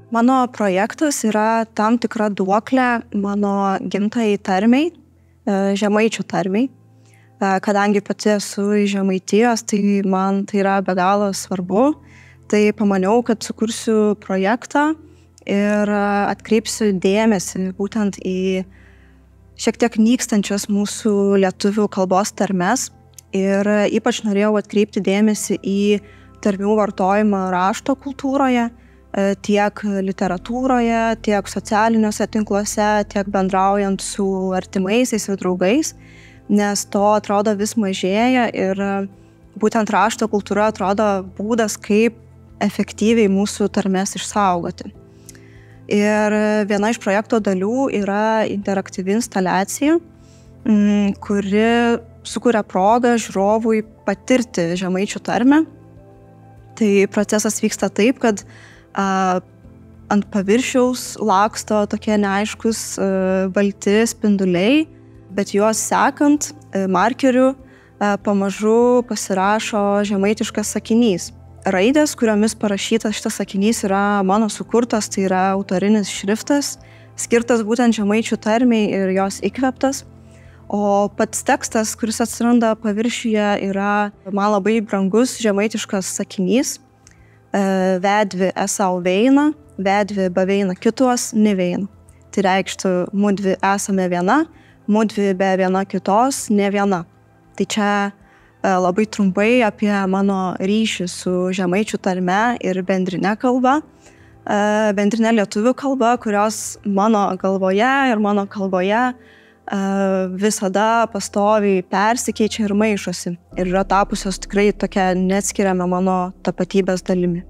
Mano projektas yra tam tikra duoklė mano gimtajai tarmei, žemaičių tarmei. Kadangi pati esu iš Žemaitijos, tai man tai yra be galo svarbu. Tai pamaniau, kad sukursiu projektą ir atkreipsiu dėmesį būtent į šiek tiek nykstančias mūsų lietuvių kalbos tarmes. Ir ypač norėjau atkreipti dėmesį į tarmių vartojimą rašto kultūroje, tiek literatūroje, tiek socialiniuose tinkluose, tiek bendraujant su artimaisiais ir draugais, nes to atrodo vis mažėja ir būtent rašto kultūra atrodo būdas, kaip efektyviai mūsų tarmes išsaugoti. Ir viena iš projekto dalių yra interaktyvi instaliacija, kuri sukuria progą žiūrovui patirti žemaičių tarmę. Tai procesas vyksta taip, kad ant paviršiaus laksto tokie neaiškus balti spinduliai, bet juos sekant markeriu pamažu pasirašo žemaitiškas sakinys. Raidės, kuriomis parašytas šitas sakinys, yra mano sukurtas, tai yra autorinis šriftas, skirtas būtent žemaičių tarmei ir jos įkvėptas. O pats tekstas, kuris atsiranda paviršiuje, yra man labai brangus žemaitiškas sakinys. Vedvi esau veina, vedvi baveina kitos neveina. Tai reikštų, mudvi esame viena, mudvi be viena kitos ne viena. Tai čia labai trumpai apie mano ryšį su žemaičių tarme ir bendrine kalba, bendrine lietuvių kalba, kurios mano galvoje ir mano kalboje visada pastoviai persikeičia ir maišosi ir yra tapusios tikrai tokia neatskiriama mano tapatybės dalimi.